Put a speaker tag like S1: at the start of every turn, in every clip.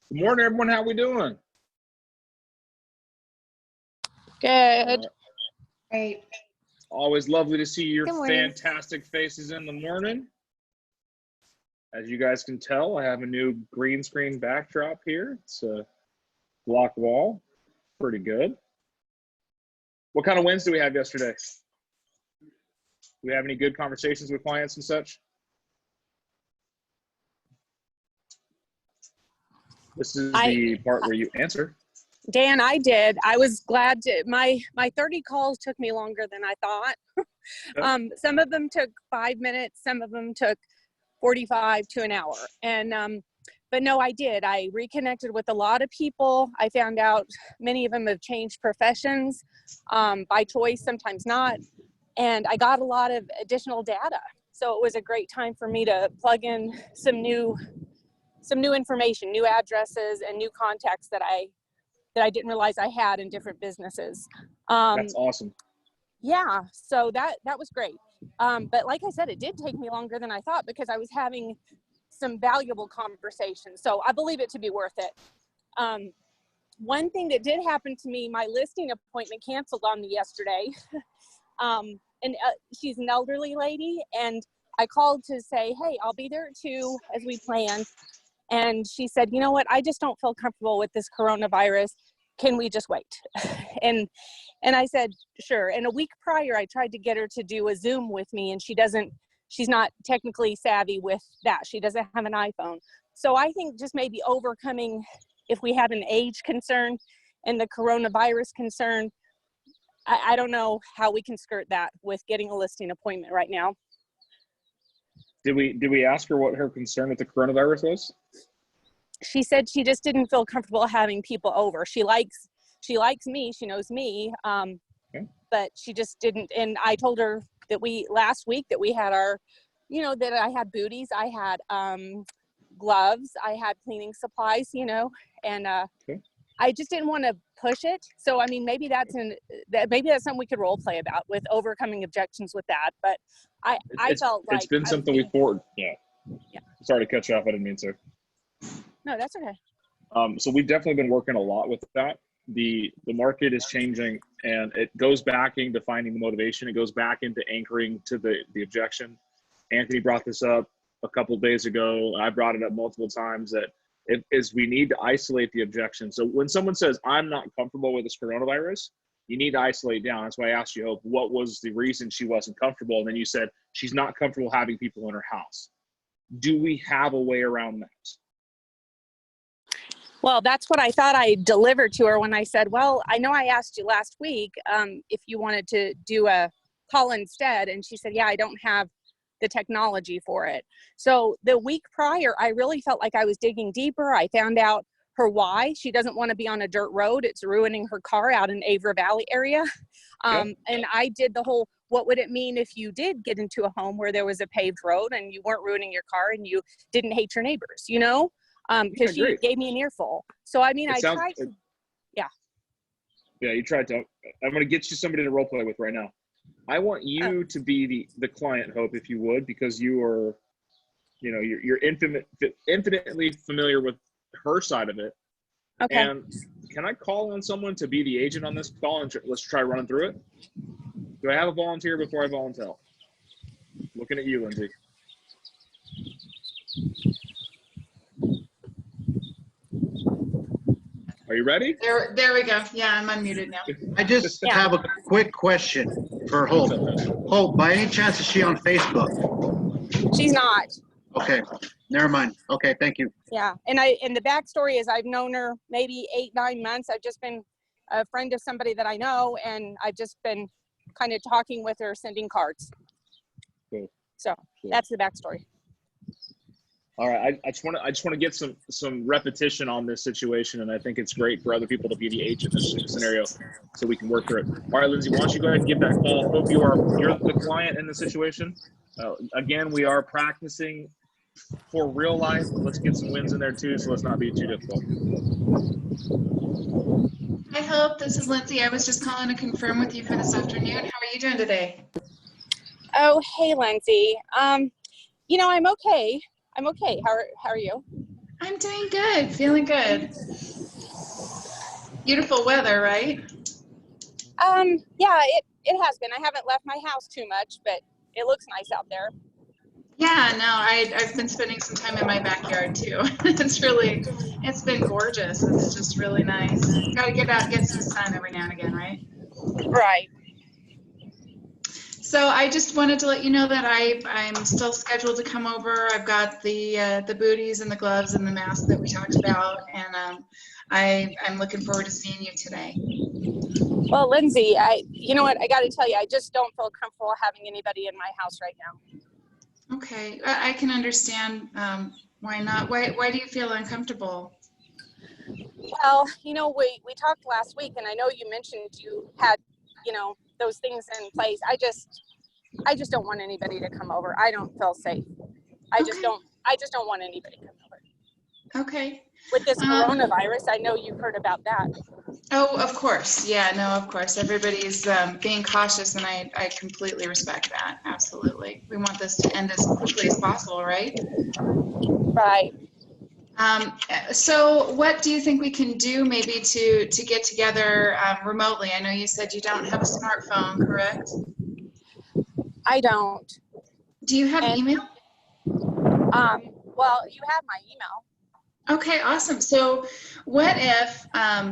S1: Good morning, everyone. How we doing?
S2: Good.
S3: Great.
S1: Always lovely to see your
S2: Good morning.
S1: fantastic faces in the morning. As you guys can tell, I have a new green screen backdrop here. It's a block wall. Pretty good. What kind of wins do we have yesterday? Do we have any good conversations with clients and such? This is the part where you answer.
S2: Dan, I did. I was glad to, my 30 calls took me longer than I thought.
S1: Okay.
S2: Some of them took 5 minutes. Some of them took 45 to an hour. And, but no, I did. I reconnected with a lot of people. I found out many of them have changed professions by choice, sometimes not. And I got a lot of additional data. So it was a great time for me to plug in some new information, new addresses and new contacts that I didn't realize I had in different businesses.
S1: That's awesome.
S2: Yeah, so that was great. But like I said, it did take me longer than I thought because I was having some valuable conversations. So I believe it to be worth it. One thing that did happen to me, my listing appointment canceled on me yesterday. And she's an elderly lady, and I called to say, hey, I'll be there at 2 as we planned. And she said, you know what, I just don't feel comfortable with this coronavirus. Can we just wait? And I said, sure. And a week prior, I tried to get her to do a Zoom with me, and she's not technically savvy with that. She doesn't have an iPhone. So I think just maybe overcoming, if we have an age concern and the coronavirus concern, I don't know how we can skirt that with getting a listing appointment right now.
S1: Did we ask her what her concern with the coronavirus was?
S2: She said she just didn't feel comfortable having people over. She likes me, she knows me,
S1: Okay.
S2: but she just didn't. And I told her that last week that we had our, that I had booties, I had gloves, I had cleaning supplies, and
S1: Okay.
S2: I just didn't want to push it. So I mean, maybe that's something we could role play about with overcoming objections with that. But I felt like
S1: it's been something we forward. Yeah. Sorry to cut you off. I didn't mean to.
S2: No, that's okay.
S1: So we've definitely been working a lot with that. The market is changing, and it goes back into finding the motivation. It goes back into anchoring to the objection. Anthony brought this up a couple of days ago. I brought it up multiple times that we need to isolate the objection. So when someone says, I'm not comfortable with this coronavirus, you need to isolate down. That's why I asked you, Hope, what was the reason she wasn't comfortable? And then you said, she's not comfortable having people in her house. Do we have a way around that?
S2: Well, that's what I thought I delivered to her when I said, well, I know I asked you last week if you wanted to do a call instead. And she said, yeah, I don't have the technology for it. So the week prior, I really felt like I was digging deeper. I found out her why. She doesn't want to be on a dirt road. It's ruining her car out in Avra Valley area. And I did the whole, what would it mean if you did get into a home where there was a paved road and you weren't ruining your car and you didn't hate your neighbors, because she gave me an earful. So, I mean, Yeah,
S1: you tried to. I'm going to get you somebody to role play with right now. I want you to be the client, Hope, if you would, because you are, you're infinitely familiar with her side of it.
S2: Okay.
S1: And can I call on someone to be the agent on this call, and let's try running through it? Do I have a volunteer before I volunteer? Looking at you, Lindsay. Are you ready?
S3: There we go. Yeah, I'm unmuted now.
S4: I just have a quick question for Hope. Hope, by any chance, is she on Facebook?
S2: She's not.
S4: Okay, never mind. Okay, thank you.
S2: Yeah, and the backstory is I've known her maybe 8-9 months. I've just been a friend of somebody that I know, and I've just been kind of talking with her, sending cards.
S1: Cool.
S2: So that's the backstory.
S1: All right, I just want to get some repetition on this situation, and I think it's great for other people to be the agent in this scenario, so we can work through it. All right, Lindsay, why don't you go ahead and give that call? Hope you're the client in the situation. Again, we are practicing for real life. Let's get some wins in there too, so let's not be too difficult.
S3: Hi, Hope. This is Lindsay. I was just calling to confirm with you for this afternoon. How are you doing today?
S2: Oh, hey, Lindsay. I'm okay. I'm okay. How are you?
S3: I'm doing good, feeling good. Beautiful weather, right?
S2: Yeah, it has been. I haven't left my house too much, but it looks nice out there.
S3: Yeah, no, I've been spending some time in my backyard too. It's been gorgeous. It's just really nice. Got to get out, get some sun every now and again, right?
S2: Right.
S3: So I just wanted to let you know that I'm still scheduled to come over. I've got the booties and the gloves and the mask that we talked about, and I'm looking forward to seeing you today.
S2: Well, Lindsay, you know what? I got to tell you, I just don't feel comfortable having anybody in my house right now.
S3: Okay, I can understand. Why not? Why do you feel uncomfortable?
S2: Well, you know, we talked last week, and I know you mentioned you had, you know, those things in place. I just don't want anybody to come over. I don't feel safe. I just don't want anybody to come over.
S3: Okay.
S2: With this coronavirus, I know you've heard about that.
S3: Oh, of course. Yeah, no, of course. Everybody's being cautious, and I completely respect that. Absolutely. We want this to end as quickly as possible, right?
S2: Right.
S3: So what do you think we can do maybe to get together remotely? I know you said you don't have a smartphone, correct?
S2: I don't.
S3: Do you have email?
S2: Well, you have my email.
S3: Okay, awesome. So what if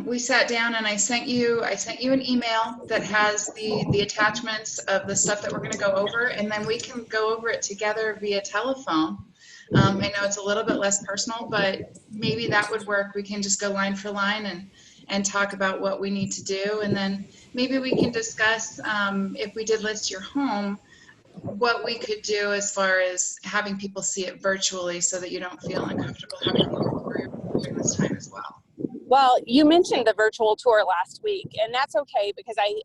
S3: we sat down and I sent you an email that has the attachments of the stuff that we're going to go over, and then we can go over it together via telephone. I know it's a little bit less personal, but maybe that would work. We can just go line for line and talk about what we need to do, and then maybe we can discuss if we did list your home, what we could do as far as having people see it virtually so that you don't feel uncomfortable having to come over during this time as well.
S2: Well, you mentioned the virtual tour last week, and that's okay because I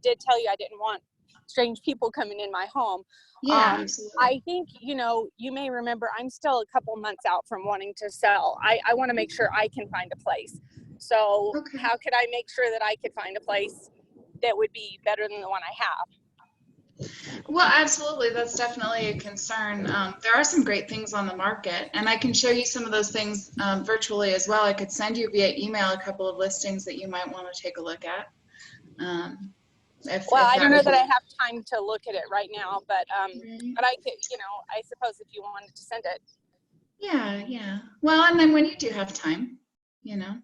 S2: did tell you I didn't want strange people coming in my home.
S3: Yeah, absolutely.
S2: I think, you know, you may remember I'm still a couple months out from wanting to sell. I want to make sure I can find a place. So
S3: Okay.
S2: how could I make sure that I could find a place that would be better than the one I have?
S3: Well, absolutely. That's definitely a concern. There are some great things on the market, and I can show you some of those things virtually as well. I could send you via email a couple of listings that you might want to take a look at.
S2: I don't know that I have time to look at it right now, but I could, you know, I suppose if you wanted to send it.
S3: Yeah. Well, and then when you do have time, you know,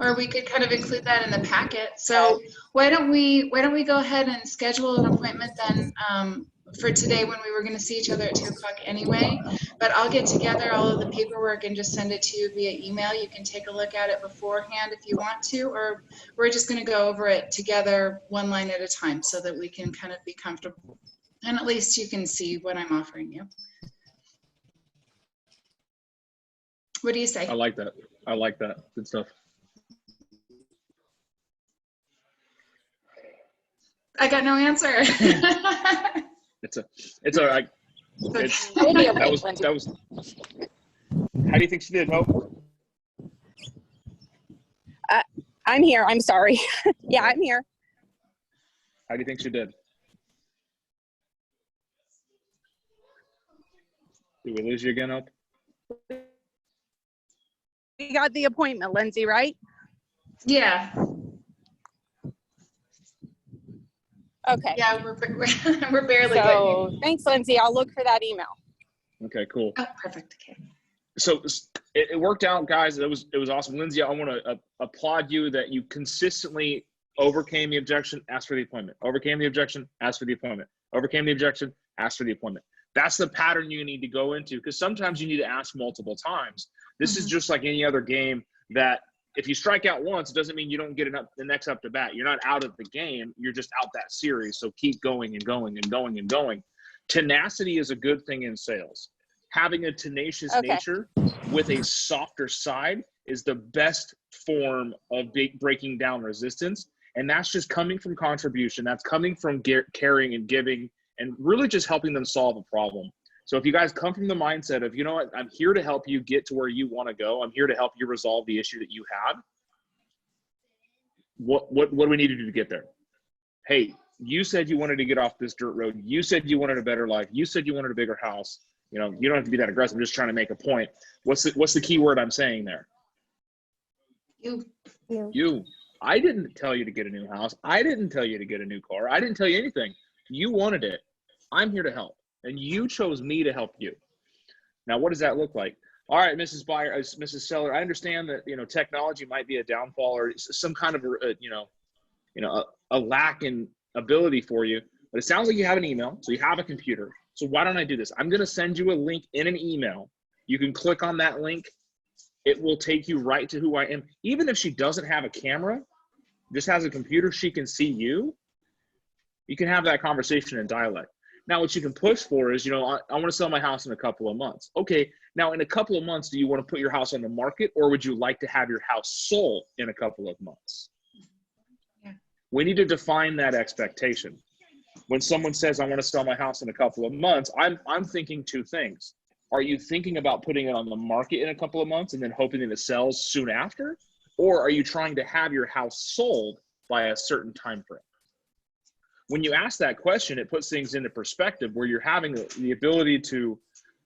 S3: or we could kind of include that in the packet. So why don't we go ahead and schedule an appointment then for today, when we were going to see each other at 2 o'clock anyway, but I'll get together all of the paperwork and just send it to you via email. You can take a look at it beforehand if you want to, or we're just going to go over it together one line at a time so that we can kind of be comfortable. And at least you can see what I'm offering you. What do you say?
S1: I like that. I like that. Good stuff.
S3: I got no answer.
S1: It's all right. That was. How do you think she did, Hope?
S2: I'm here. I'm sorry. Yeah, I'm here.
S1: How do you think she did? Did we lose you again, Hope?
S2: We got the appointment, Lindsay, right?
S3: Yeah.
S2: Okay.
S3: Yeah, we're barely
S2: So thanks, Lindsay. I'll look for that email.
S1: Okay, cool.
S3: Oh, perfect. Okay.
S1: So it worked out, guys. It was awesome. Lindsay, I want to applaud you that you consistently overcame the objection, asked for the appointment. Overcame the objection, asked for the appointment. Overcame the objection, asked for the appointment. That's the pattern you need to go into, because sometimes you need to ask multiple times. This is just like any other game that if you strike out once, it doesn't mean you don't get the next up to bat. You're not out of the game. You're just out that series. So keep going and going and going and going. Tenacity is a good thing in sales. Having a tenacious nature with a softer side is the best form of breaking down resistance. And that's just coming from contribution. That's coming from caring and giving and really just helping them solve a problem. So if you guys come from the mindset of, you know what, I'm here to help you get to where you want to go. I'm here to help you resolve the issue that you have. What do we need to do to get there? Hey, you said you wanted to get off this dirt road. You said you wanted a better life. You said you wanted a bigger house. You know, you don't have to be that aggressive. I'm just trying to make a point. What's the key word I'm saying there? You. I didn't tell you to get a new house. I didn't tell you to get a new car. I didn't tell you anything. You wanted it. I'm here to help. And you chose me to help you. Now, what does that look like? All right, Mrs. Buyer, Mrs. Seller, I understand that, you know, technology might be a downfall or some kind of, a lack in ability for you, but it sounds like you have an email, so you have a computer. So why don't I do this? I'm going to send you a link in an email. You can click on that link. It will take you right to who I am. Even if she doesn't have a camera, just has a computer, she can see you. You can have that conversation in dialect. Now, what you can push for is, you know, I want to sell my house in a couple of months. Okay, now in a couple of months, do you want to put your house on the market, or would you like to have your house sold in a couple of months?
S3: Yeah.
S1: We need to define that expectation. When someone says, I want to sell my house in a couple of months, I'm thinking two things. Are you thinking about putting it on the market in a couple of months and then hoping that it sells soon after? Or are you trying to have your house sold by a certain time frame? When you ask that question, it puts things into perspective where you're having the ability to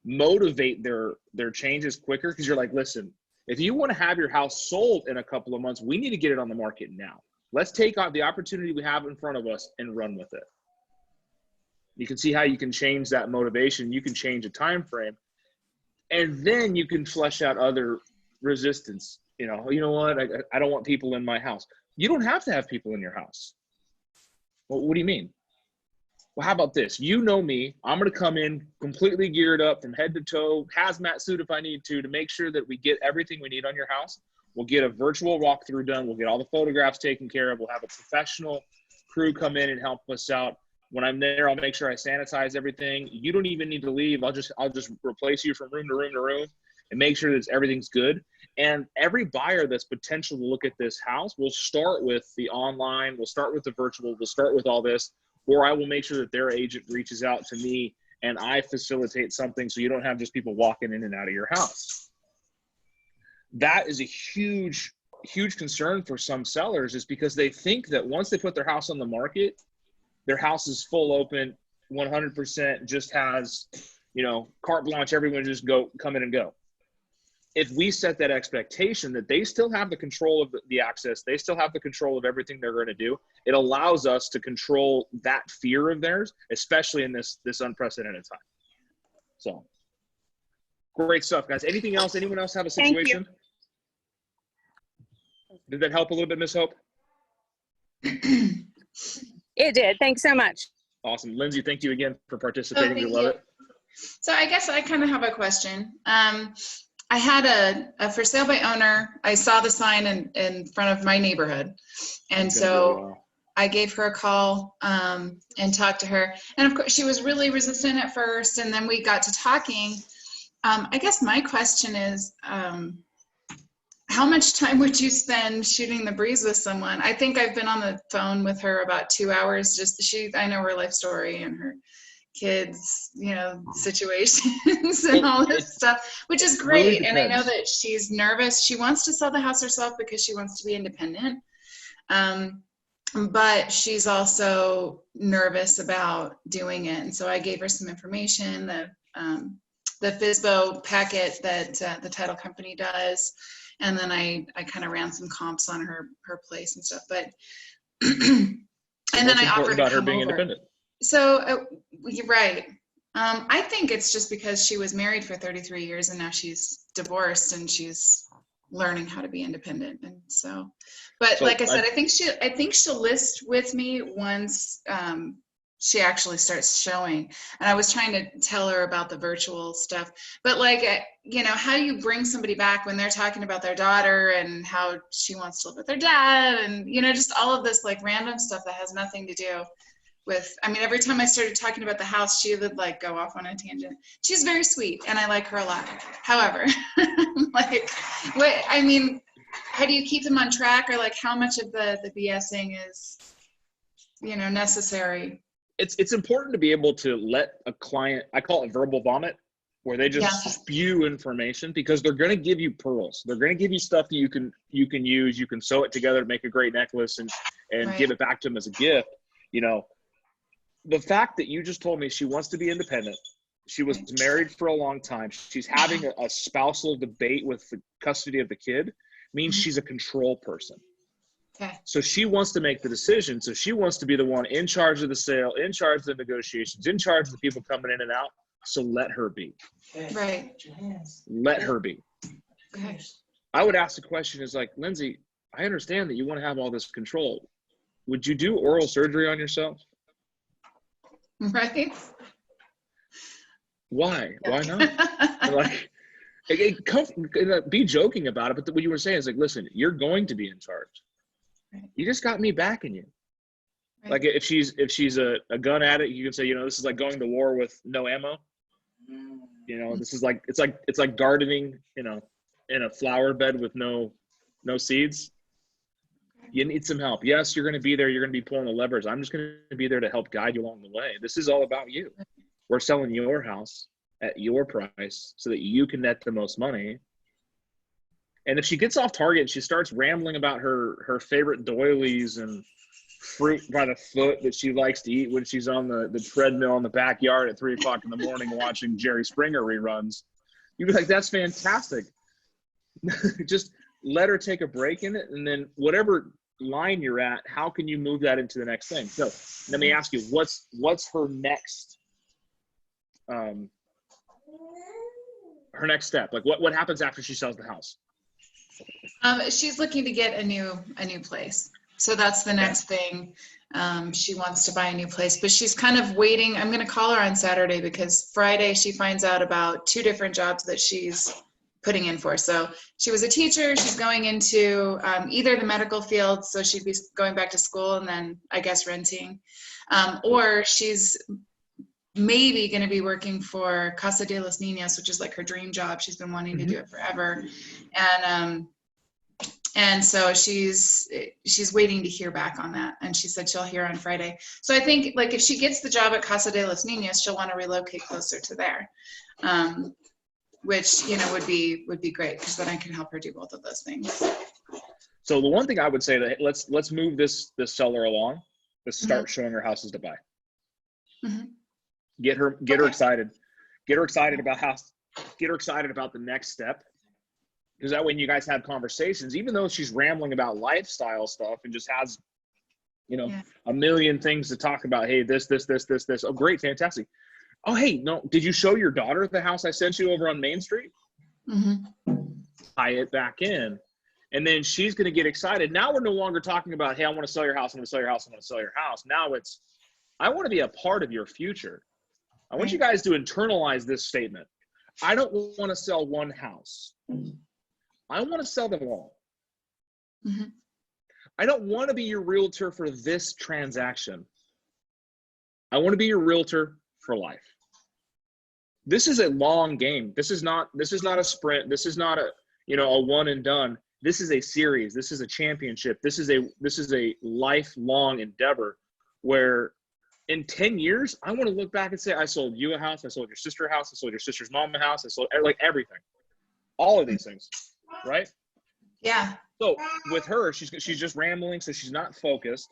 S1: motivate their changes quicker, because you're like, listen, if you want to have your house sold in a couple of months, we need to get it on the market now. Let's take out the opportunity we have in front of us and run with it. You can see how you can change that motivation. You can change a time frame, and then you can flesh out other resistance. You know what? I don't want people in my house. You don't have to have people in your house. Well, what do you mean? Well, how about this? You know me. I'm going to come in completely geared up from head to toe, hazmat suit if I need to make sure that we get everything we need on your house. We'll get a virtual walkthrough done. We'll get all the photographs taken care of. We'll have a professional crew come in and help us out. When I'm there, I'll make sure I sanitize everything. You don't even need to leave. I'll just replace you from room to room to room and make sure that everything's good. And every buyer that's potential to look at this house will start with the online, we'll start with the virtual, we'll start with all this, or I will make sure that their agent reaches out to me and I facilitate something so you don't have just people walking in and out of your house. That is a huge, huge concern for some sellers, is because they think that once they put their house on the market, their house is full open, 100%, just has, carte blanche, everyone just come in and go. If we set that expectation that they still have the control of the access, they still have the control of everything they're going to do, it allows us to control that fear of theirs, especially in this unprecedented time. So great stuff, guys. Anything else? Anyone else have a situation? Did that help a little bit, Ms. Hope?
S2: It did. Thanks so much.
S1: Awesome. Lindsay, thank you again for participating. We love it.
S3: So I guess I kind of have a question. I had a for sale by owner. I saw the sign in front of my neighborhood. And so I gave her a call and talked to her. And of course, she was really resistant at first. And then we got to talking. I guess my question is, how much time would you spend shooting the breeze with someone? I think I've been on the phone with her about 2 hours. I know her life story and her kids, situations and all this stuff, which is great. Really, and I know that she's nervous. She wants to sell the house herself because she wants to be independent. But she's also nervous about doing it. And so I gave her some information, the FSBO packet that the title company does. And then I kind of ran some comps on her place and stuff, but, and then I offered
S1: about her being independent.
S3: So you're right. I think it's just because she was married for 33 years and now she's divorced and she's learning how to be independent. And so, but like I said, I think she'll list with me once, she actually starts showing. And I was trying to tell her about the virtual stuff, but how do you bring somebody back when they're talking about their daughter and how she wants to live with their dad and, just all of this random stuff that has nothing to do with, every time I started talking about the house, she would go off on a tangent. She's very sweet and I like her a lot. However, how do you keep them on track, or how much of the BSing is, necessary?
S1: It's important to be able to let a client, I call it verbal vomit, where they just spew information, because they're going to give you pearls. They're going to give you stuff that you can use. You can sew it together to make a great necklace and right. Give it back to them as a gift. The fact that you just told me she wants to be independent, She was married for a long time. She's having a spousal debate with the custody of the kid, means she's a control person.
S3: Okay.
S1: So she wants to make the decision. So she wants to be the one in charge of the sale, in charge of the negotiations, in charge of the people coming in and out. So let her be.
S3: Right.
S1: Let her be.
S3: Okay.
S1: I would ask the question is like, Lindsay, I understand that you want to have all this control. Would you do oral surgery on yourself?
S3: Right.
S1: Why? Why not? Like, be joking about it. But what you were saying is like, listen, you're going to be in charge.
S3: Right.
S1: You just got me backing you.
S3: Right.
S1: Like if she's a gun addict, you can say, you know, this is like going to war with no ammo. You know, this is like, it's like gardening, you know, in a flower bed with no seeds. You need some help. Yes, you're going to be there. You're going to be pulling the levers. I'm just going to be there to help guide you along the way. This is all about you. We're selling your house at your price so that you can net the most money. And if she gets off target and she starts rambling about her favorite doilies and fruit by the foot that she likes to eat when she's on the treadmill in the backyard at 3 o'clock in the morning watching Jerry Springer reruns, you'd be like, that's fantastic. Just let her take a break in it. And then whatever line you're at, how can you move that into the next thing? So let me ask you, what's her next step? Like what happens after she sells the house?
S3: She's looking to get a new place. So that's the next thing. She wants to buy a new place, but she's kind of waiting. I'm going to call her on Saturday because Friday she finds out about 2 different jobs that she's putting in for. So she was a teacher. She's going into either the medical field, so she'd be going back to school and then I guess renting, or she's maybe going to be working for Casa de los Niños, which is like her dream job. She's been wanting to do it forever. And so she's waiting to hear back on that. And she said she'll hear on Friday. So I think like if she gets the job at Casa de los Niños, she'll want to relocate closer to there, which, you know, would be great because then I can help her do both of those things.
S1: So the one thing I would say that let's move this seller along. Let's start showing her houses to buy. Get her excited. Get her excited about get her excited about the next step. Because that way when you guys have conversations, even though she's rambling about lifestyle stuff and just has, you know, a million things to talk about. Hey, this. Oh, great. Fantastic. Oh, hey, no, did you show your daughter the house I sent you over on Main Street? Tie it back in. And then she's going to get excited. Now we're no longer talking about, hey, I want to sell your house. I want to sell your house. I want to sell your house. Now it's, I want to be a part of your future. I want you guys to internalize this statement. I don't want to sell one house. I want to sell them all. I don't want to be your realtor for this transaction. I want to be your realtor for life. This is a long game. This is not a sprint. This is not a one and done. This is a series. This is a championship. This is a lifelong endeavor where in 10 years, I want to look back and say, I sold you a house. I sold your sister a house. I sold your sister's mom a house. I sold like everything, all of these things. Right?
S3: Yeah.
S1: So with her, she's just rambling. So she's not focused.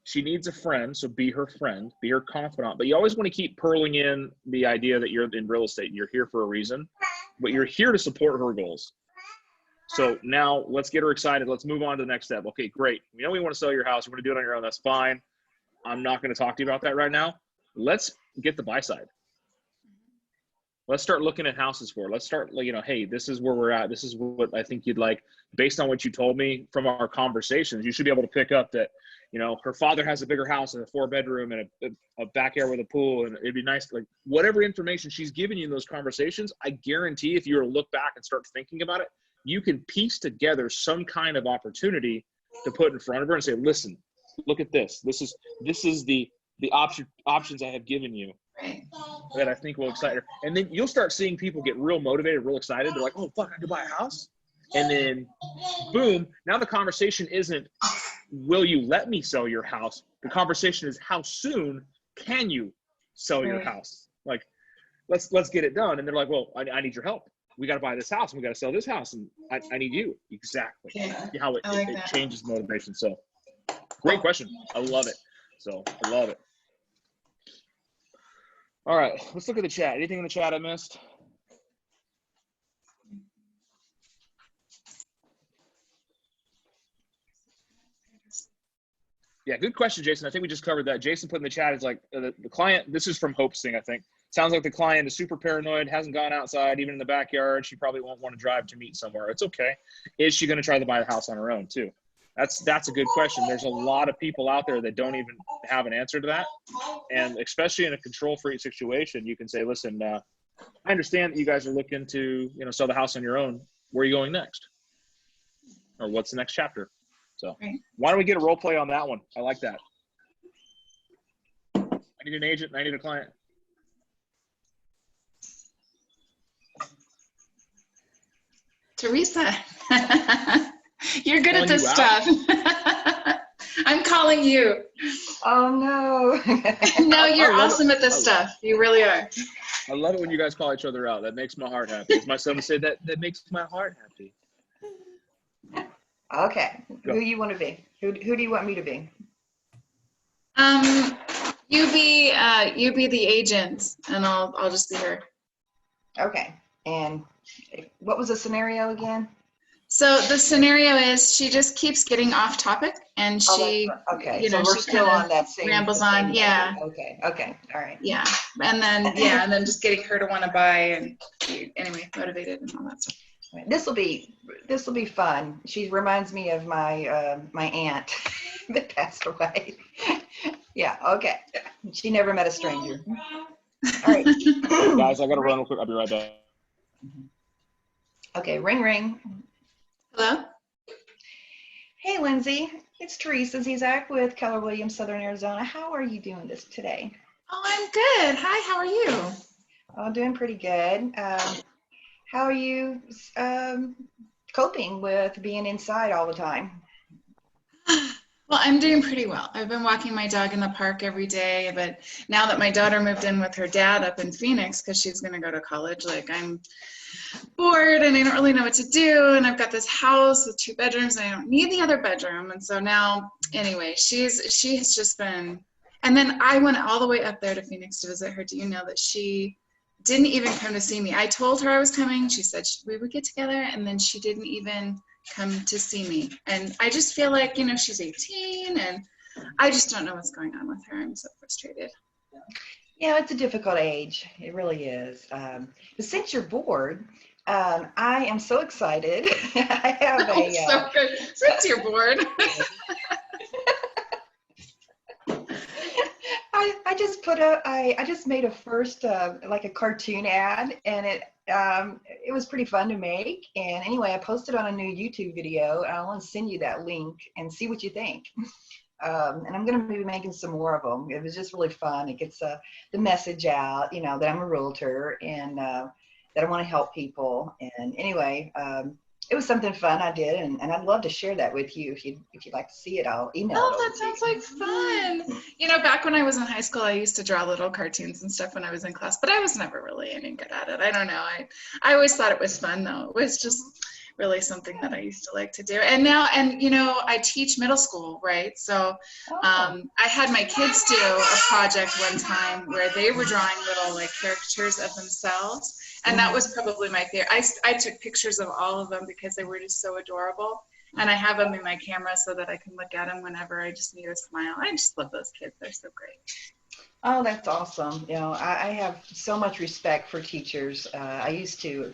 S1: She needs a friend. So be her friend, be her confidant, but you always want to keep purling in the idea that you're in real estate and you're here for a reason, but you're here to support her goals. So now let's get her excited. Let's move on to the next step. Okay, great. We know we want to sell your house. You want to do it on your own. That's fine. I'm not going to talk to you about that right now. Let's get the buy side. Let's start looking at houses for. Let's start, hey, this is where we're at. This is what I think you'd like. Based on what you told me from our conversations, you should be able to pick up that, her father has a bigger house and a 4-bedroom and a back area with a pool. And it'd be nice, like whatever information she's giving you in those conversations, I guarantee if you were to look back and start thinking about it, you can piece together some kind of opportunity to put in front of her and say, listen, look at this. This is the options I have given you.
S3: Right.
S1: That I think will excite her. And then you'll start seeing people get real motivated, real excited. They're like, oh, fuck, I could buy a house. And then, boom, now the conversation isn't, will you let me sell your house? The conversation is, how soon can you sell your house? Like, let's get it done. And they're like, well, I need your help. We got to buy this house and we got to sell this house. And I need you. Exactly.
S3: Yeah.
S1: How it changes motivation. So great question. I love it. So I love it. All right, let's look at the chat. Anything in the chat I missed? Yeah, good question, Jason. I think we just covered that. Jason put in the chat is like the client, this is from Hope Sing, I think. Sounds like the client is super paranoid, hasn't gone outside, even in the backyard. She probably won't want to drive to meet somewhere. It's okay. Is she going to try to buy the house on her own too? That's a good question. There's a lot of people out there that don't even have an answer to that. And especially in a control freak situation, you can say, listen, I understand that you guys are looking to, sell the house on your own. Where are you going next? Or what's the next chapter? So why don't we get a role play on that one? I like that. I need an agent and I need a client.
S3: Teresa, you're good at this stuff. I'm calling you.
S5: Oh, no.
S3: No, you're awesome at this stuff. You really are.
S1: I love it when you guys call each other out. That makes my heart happy. As my son would say, that makes my heart happy.
S5: Okay.
S1: Go.
S5: Who do you want to be? Who do you want me to be?
S3: You be the agent, and I'll just be her.
S5: Okay. And what was the scenario again?
S3: So the scenario is she just keeps getting off topic, and she,
S5: okay. So we're still on that same.
S3: Rambles on, yeah.
S5: Okay. All right.
S3: Yeah, and then just getting her to want to buy, and anyway, motivated and all that stuff.
S5: This will be fun. She reminds me of my my aunt that passed away. Yeah. Okay. She never met a stranger. All right.
S1: Guys, I got to run real quick. I'll be right back.
S5: Okay. Ring, ring.
S3: Hello.
S5: Hey, Lindsay. It's Teresa Zizak with Keller Williams, Southern Arizona. How are you doing today?
S3: Oh, I'm good. Hi. How are you?
S5: Oh, doing pretty good. How are you coping with being inside all the time?
S3: Well, I'm doing pretty well. I've been walking my dog in the park every day, but now that my daughter moved in with her dad up in Phoenix because she's going to go to college, I'm bored and I don't really know what to do. And I've got this house with 2 bedrooms and I don't need the other bedroom. And so now, anyway, she has just been, and then I went all the way up there to Phoenix to visit her. Do you know that she didn't even come to see me? I told her I was coming. She said we would get together, and then she didn't even come to see me. And I just feel like, she's 18, and I just don't know what's going on with her. I'm so frustrated.
S5: Yeah, it's a difficult age. It really is. But since you're bored, I am so excited. I have
S3: so good. Since you're bored.
S5: I just made a first like a cartoon ad, and it was pretty fun to make. And anyway, I posted on a new YouTube video, and I want to send you that link and see what you think. And I'm going to be making some more of them. It was just really fun. It gets the message out, that I'm a realtor and that I want to help people. And anyway, it was something fun I did, and I'd love to share that with you. If you'd like to see it, I'll email it.
S3: Oh, that sounds like fun. Back when I was in high school, I used to draw little cartoons and stuff when I was in class, but I was never really any good at it. I don't know. I always thought it was fun, though. It was just really something that I used to like to do. And now, I teach middle school, right? So I had my kids do a project one time where they were drawing little caricatures of themselves. And that was probably my favorite. I took pictures of all of them because they were just so adorable. And I have them in my camera so that I can look at them whenever I just need a smile. I just love those kids. They're so great.
S5: Oh, that's awesome. I have so much respect for teachers. I used to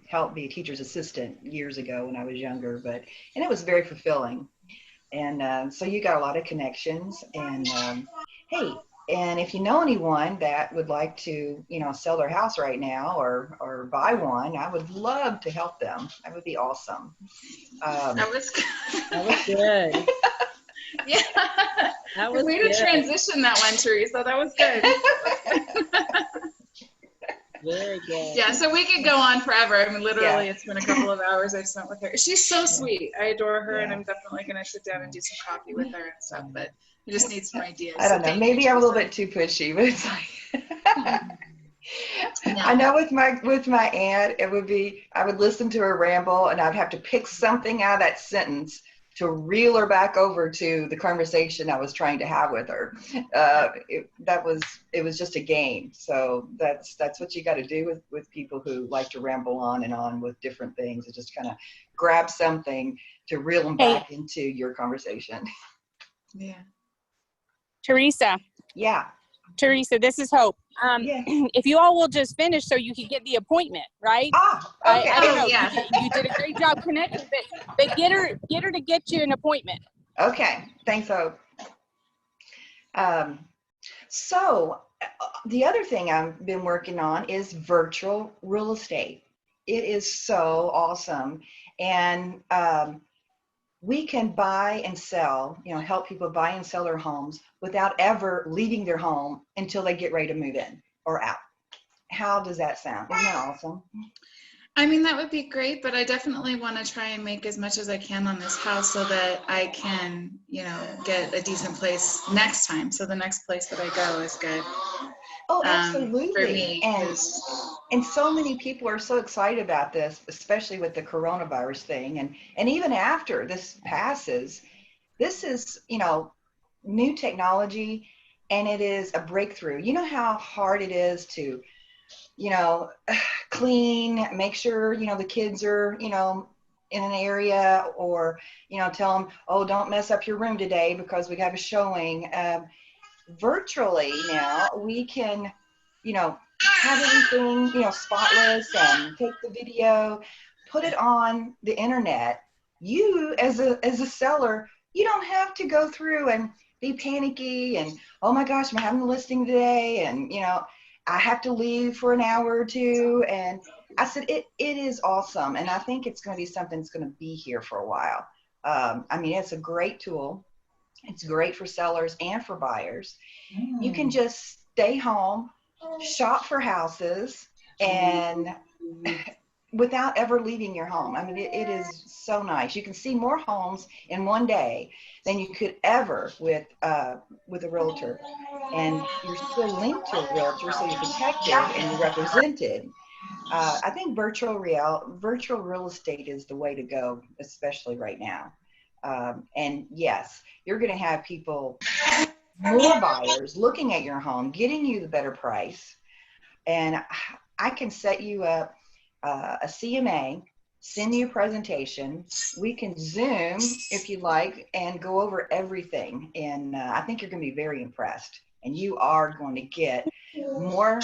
S5: help be a teacher's assistant years ago when I was younger, and it was very fulfilling. And so you got a lot of connections. And hey, and if you know anyone that would like to, sell their house right now or buy one, I would love to help them. That would be awesome.
S3: That was
S6: good.
S3: Yeah.
S6: That was
S3: way
S6: good.
S3: to transition that one, Teresa. That was good.
S6: Very good.
S3: Yeah, so we could go on forever. I mean, literally, It's been a couple of hours I've spent with her. She's so sweet. I adore her, and I'm definitely going to sit down and do some coffee with her and stuff, but I just need some ideas.
S5: I don't know. Maybe I'm a little bit too pushy, but it's like I know with my aunt, it would be I would listen to her ramble, and I'd have to pick something out of that sentence to reel her back over to the conversation I was trying to have with her. It was just a game. So that's what you got to do with people who like to ramble on and on with different things, and just kind of grab something to reel them back into your conversation.
S3: Yeah.
S2: Teresa, this is Hope.
S5: Yeah.
S2: If you all will just finish so you can get the appointment, right?
S5: Okay.
S2: I don't know.
S3: Yeah.
S2: You did a great job connecting, but get her to get you an appointment.
S5: Okay. Thanks, Hope. So the other thing I've been working on is virtual real estate. It is so awesome. And we can buy and sell, help people buy and sell their homes without ever leaving their home until they get ready to move in or out. How does that sound? Isn't that awesome?
S3: I mean, that would be great, but I definitely want to try and make as much as I can on this house so that I can, get a decent place next time. So the next place that I go is good.
S5: Oh, absolutely.
S3: For me,
S5: and so many people are so excited about this, especially with the coronavirus thing. And even after this passes, this is, new technology, and it is a breakthrough. You know how hard it is to, clean, make sure, the kids are, in an area, or, tell them, oh, don't mess up your room today because we have a showing. Virtually now, we can, have everything, spotless, and take the video, put it on the internet. You, as a seller, you don't have to go through and be panicky and, oh my gosh, I'm having a listing today, and, I have to leave for an hour or two. And I said, it is awesome. And I think it's going to be something that's going to be here for a while. It's a great tool. It's great for sellers and for buyers. You can just stay home, shop for houses, and without ever leaving your home. It is so nice. You can see more homes in one day than you could ever with a realtor. And you're still linked to a realtor, so you're protected and you're represented. I think virtual real estate is the way to go, especially right now. And yes, you're going to have people, more buyers looking at your home, getting you the better price. And I can set you up a CMA, send you a presentation. We can Zoom if you like and go over everything. And I think you're going to be very impressed. And you are going to get more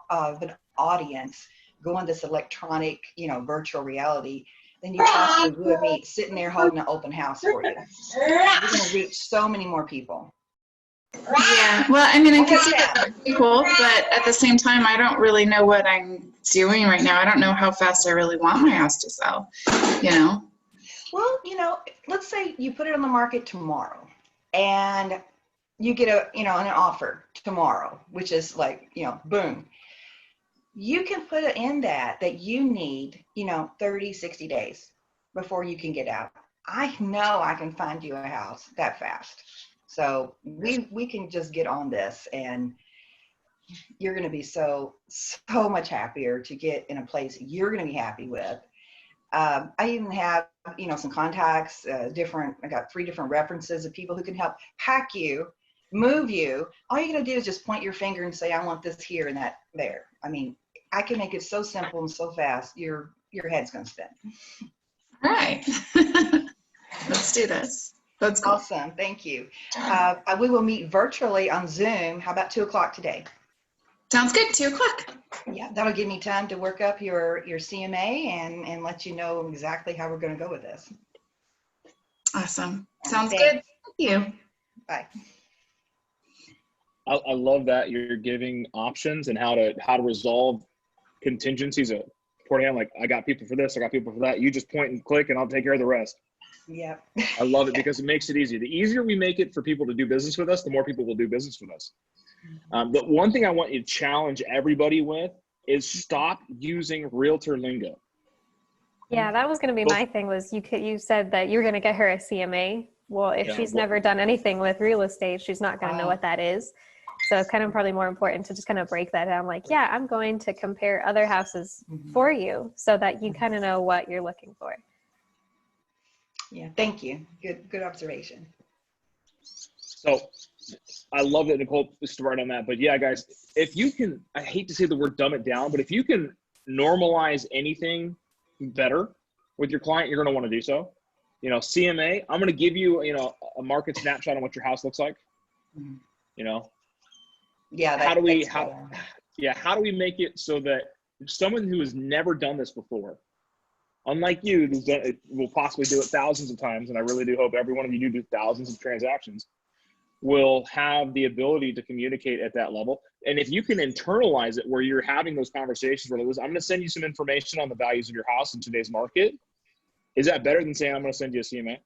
S5: of an audience going this electronic, virtual reality than you possibly would be sitting there holding an open house for you. You're going to reach so many more people.
S3: Yeah, well, I can see that's pretty cool, but at the same time, I don't really know what I'm doing right now. I don't know how fast I really want my house to sell,
S5: Well, let's say you put it on the market tomorrow, and you get an offer tomorrow, which is like, boom. You can put it in that you need, 30, 60 days before you can get out. I know I can find you a house that fast. So we can just get on this, and you're going to be so much happier to get in a place you're going to be happy with. I even have, some contacts, I got 3 different references of people who can help pack you, move you. All you're going to do is just point your finger and say, I want this here and that there. I can make it so simple and so fast, your head's going to spin.
S3: All right. Let's do this. That's cool.
S5: Awesome. Thank you. We will meet virtually on Zoom. How about 2:00 today?
S3: Sounds good. 2:00.
S5: Yeah, that'll give me time to work up your CMA and let you know exactly how we're going to go with this.
S3: Awesome. Sounds
S5: Thanks.
S3: good. Thank you.
S5: Bye.
S1: I love that you're giving options and how to resolve contingencies. Like, I got people for this, I got people for that. You just point and click, and I'll take care of the rest.
S5: Yeah.
S1: I love it because it makes it easy. The easier we make it for people to do business with us, the more people will do business with us. But one thing I want you to challenge everybody with is stop using realtor lingo.
S7: Yeah, that was going to be my thing. Was you said that you were going to get her a CMA. Well, if she's never done anything with real estate, she's not going to know what that is. So it's kind of probably more important to just kind of break that down. Like, yeah, I'm going to compare other houses for you so that you kind of know what you're looking for.
S5: Yeah, thank you. Good observation.
S1: So I love that Nicole started on that. But yeah, guys, if you can, I hate to say the word dumb it down, but if you can normalize anything better with your client, you're going to want to do so. You know, CMA, I'm going to give you, you know, a market snapshot on what your house looks like. You know,
S5: Yeah.
S1: how do we make it so that someone who has never done this before, unlike you, who's done it, will possibly do it thousands of times, and I really do hope every one of you do thousands of transactions, will have the ability to communicate at that level. And if you can internalize it where you're having those conversations where I'm going to send you some information on the values of your house in today's market, is that better than saying I'm going to send you a CMA?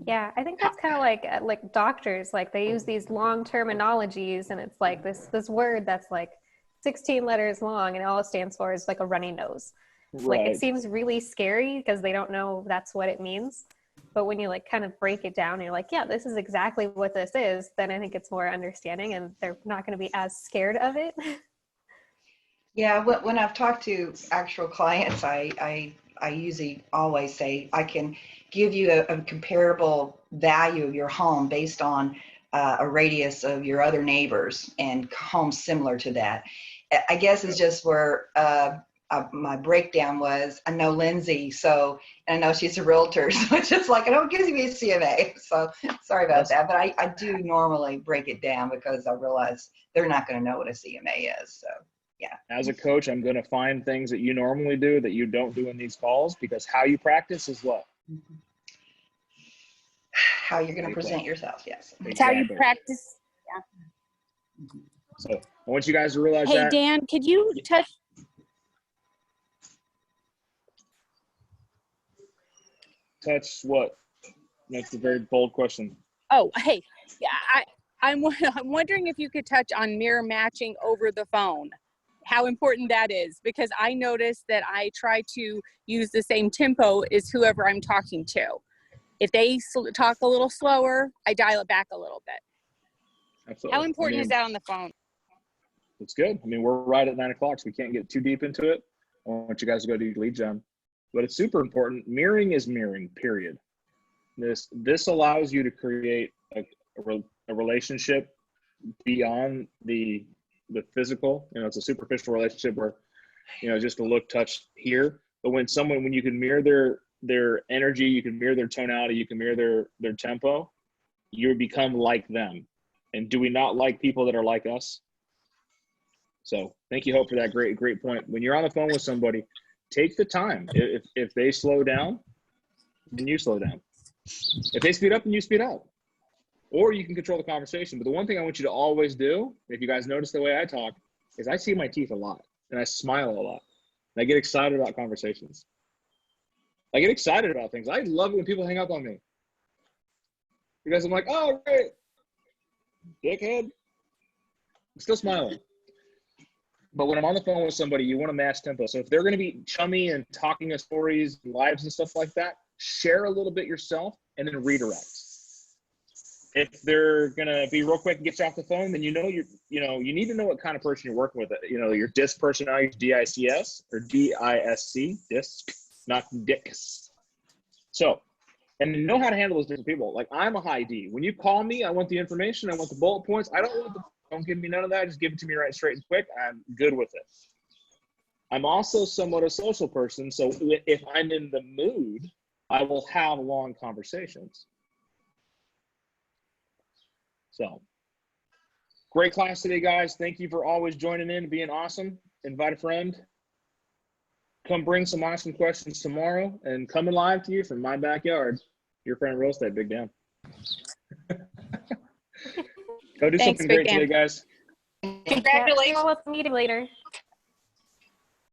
S7: Yeah, I think that's kind of like doctors, like they use these long terminologies, and it's like this word that's like 16 letters long, and all it stands for is like a runny nose.
S1: Right.
S7: Like it seems really scary because they don't know that's what it means. But when you like kind of break it down and you're like, yeah, this is exactly what this is, then I think it's more understanding and they're not going to be as scared of it.
S5: Yeah, when I've talked to actual clients, I usually always say I can give you a comparable value of your home based on a radius of your other neighbors and homes similar to that. I guess it's just where my breakdown was, I know Lindsay, so, and I know she's a realtor, so it's just like, I don't give you a CMA. So sorry about that, but I do normally break it down because I realize they're not going to know what a CMA is. So yeah.
S1: As a coach, I'm going to find things that you normally do that you don't do in these calls, because how you practice is what?
S5: How you're going to present yourself, yes.
S2: It's how you practice. Yeah.
S1: So I want you guys to realize
S2: Hey,
S1: that.
S2: Dan, could you touch?
S1: Touch what? That's a very bold question.
S2: Oh, hey, yeah, I'm wondering if you could touch on mirror matching over the phone, how important that is, because I noticed that I try to use the same tempo as whoever I'm talking to. If they talk a little slower, I dial it back a little bit.
S1: Absolutely.
S2: How important is that on the phone?
S1: It's good. I mean, we're right at 9 o'clock, so we can't get too deep into it. I want you guys to go do lead gen, but it's super important. Mirroring is mirroring, period. This allows you to create a relationship beyond the physical. You know, it's a superficial relationship where, you know, just a look, touch, hear. But when you can mirror their energy, you can mirror their tonality, you can mirror their tempo, you become like them. And do we not like people that are like us? So thank you, Hope, for that great point. When you're on the phone with somebody, take the time. If they slow down, then you slow down. If they speed up, then you speed up. Or you can control the conversation. But the one thing I want you to always do, if you guys notice the way I talk, is I see my teeth a lot and I smile a lot. And I get excited about conversations. I get excited about things. I love it when people hang up on me. Because I'm like, oh, great. Dickhead. I'm still smiling. But when I'm on the phone with somebody, you want to match tempo. So if they're going to be chummy and talking of stories, lives and stuff like that, share a little bit yourself and then redirect. If they're going to be real quick and get you off the phone, then you need to know what kind of person you're working with. You know, your DISC personality, DICS or DISC, DISC, not dicks. So, and know how to handle those different people. Like, I'm a high D. When you call me, I want the information. I want the bullet points. Don't give me none of that. Just give it to me right, straight, and quick. I'm good with it. I'm also somewhat a social person. So if I'm in the mood, I will have long conversations. So great class today, guys. Thank you for always joining in and being awesome. Invite a friend. Come bring some awesome questions tomorrow and coming live to you from my backyard. Your friend Real Estate, Big Dan. Go do something great today, guys.
S2: Congratulations.
S7: We'll meet later.